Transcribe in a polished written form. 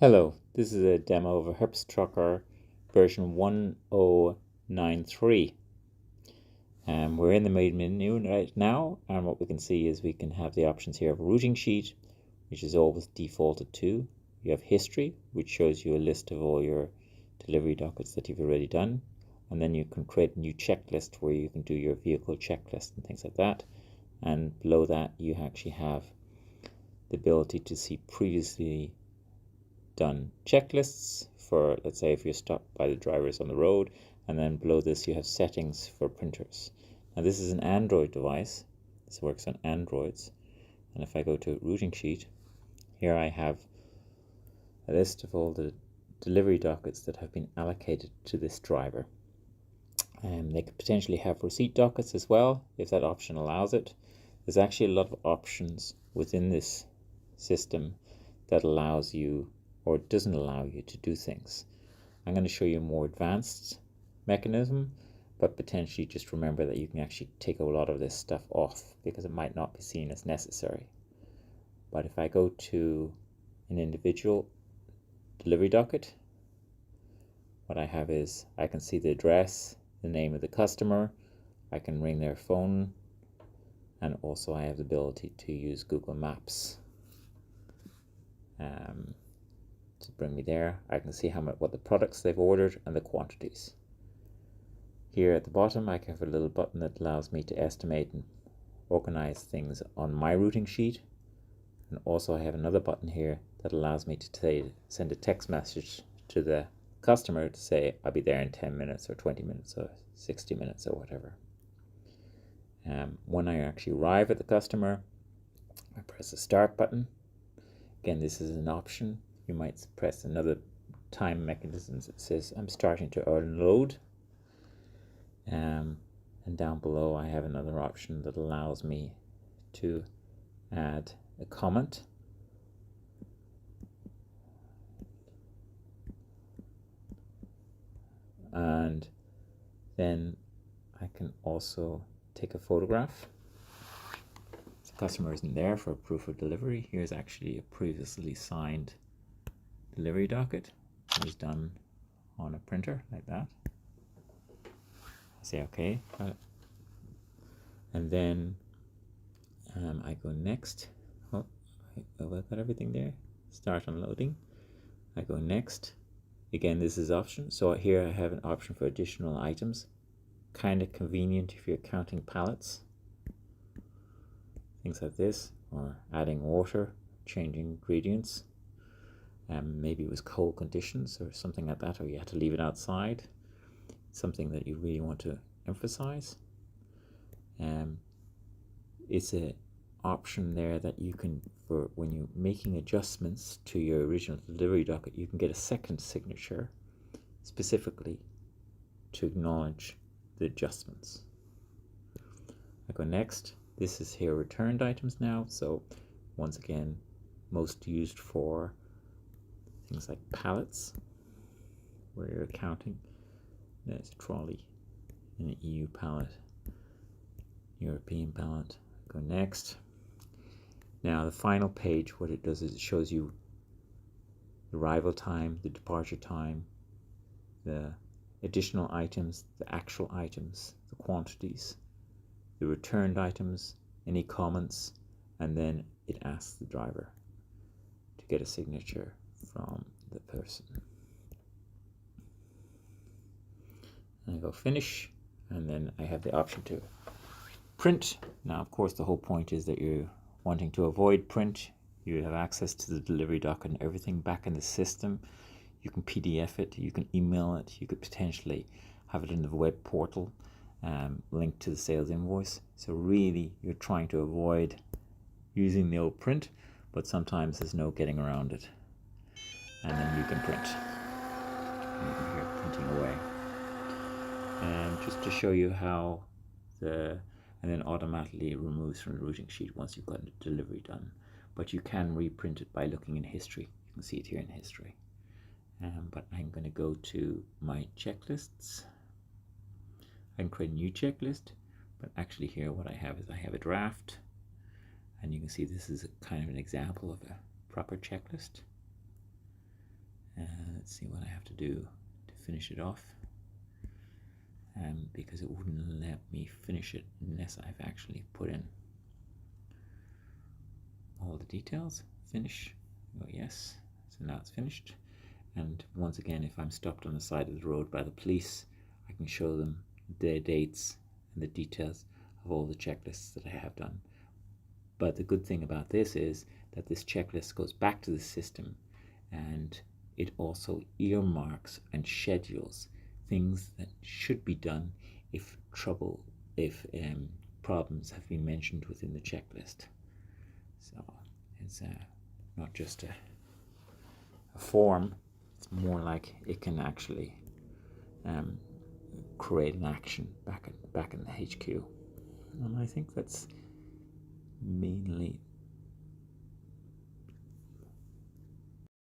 Hello, this is a demo of a Herbst Trucker version 1093. We're in the main menu right now, and what we can see is we can have the options here of routing sheet, which is always defaulted to. You have history, which shows you a list of all your delivery dockets that you've already done, and then you can create a new checklist where you can do your vehicle checklist and things like that. And below that you actually have the ability to see previously done checklists for, let's say, if you're stopped by the drivers on the road, and then below this you have settings for printers. Now this is an Android device, this works on Androids, and if I go to routing sheet, here I have a list of all the delivery dockets that have been allocated to this driver. And they could potentially have receipt dockets as well, if that option allows it. There's actually a lot of options within this system that allows you or it doesn't allow you to do things. I'm going to show you a more advanced mechanism, but potentially just remember that you can actually take a lot of this stuff off because it might not be seen as necessary. But if I go to an individual delivery docket, what I have is I can see the address, the name of the customer, I can ring their phone, and also I have the ability to use Google Maps to bring me there. I can see what the products they've ordered and the quantities. Here at the bottom I have a little button that allows me to estimate and organize things on my routing sheet, and also I have another button here that allows me to send a text message to the customer to say I'll be there in 10 minutes or 20 minutes or 60 minutes or whatever. When I actually arrive at the customer, I press the start button. Again, this is an option. You might press another time mechanism that says I'm starting to unload. And down below I have another option that allows me to add a comment. And then I can also take a photograph. The customer isn't there for proof of delivery. Here's actually a previously signed delivery docket. It was done on a printer like that. I say okay, got it. And then I go next. Oh, I've got everything there. Start unloading. I go next. Again, this is option. So here I have an option for additional items. Kind of convenient if you're counting pallets. Things like this, or adding water, changing ingredients. Maybe it was cold conditions or something like that, or you had to leave it outside. Something that you really want to emphasize. It's an option there that you can, for when you're making adjustments to your original delivery docket, you can get a second signature specifically to acknowledge the adjustments. I go next. This is here returned items now. So once again, most used for things like pallets, where you're counting. There's a trolley, an EU pallet, European pallet. Go next. Now the final page, what it does is it shows you the arrival time, the departure time, the additional items, the actual items, the quantities, the returned items, any comments, and then it asks the driver to get a signature from the person. And I go finish, and then I have the option to print. Now of course the whole point is that you're wanting to avoid print. You have access to the delivery docket and everything back in the system. You can PDF it, you can email it, you could potentially have it in the web portal, linked to the sales invoice. So really you're trying to avoid using the old print, but sometimes there's no getting around it. And then you can print. And you can hear printing away. And just to show you how and then automatically it removes from the routing sheet once you've got the delivery done. But you can reprint it by looking in history. You can see it here in history. But I'm going to go to my checklists. I can create a new checklist, but actually here what I have is I have a draft, and you can see this is kind of an example of a proper checklist. Let's see what I have to do to finish it off, because it wouldn't let me finish it unless I've actually put in all the details. Finish. Oh yes, so now it's finished. And once again, if I'm stopped on the side of the road by the police, I can show them the dates and the details of all the checklists that I have done. But the good thing about this is that this checklist goes back to the system, and it also earmarks and schedules things that should be done if problems have been mentioned within the checklist. So it's not just a form, it's more like it can actually create an action back in the HQ. And I think that's mainly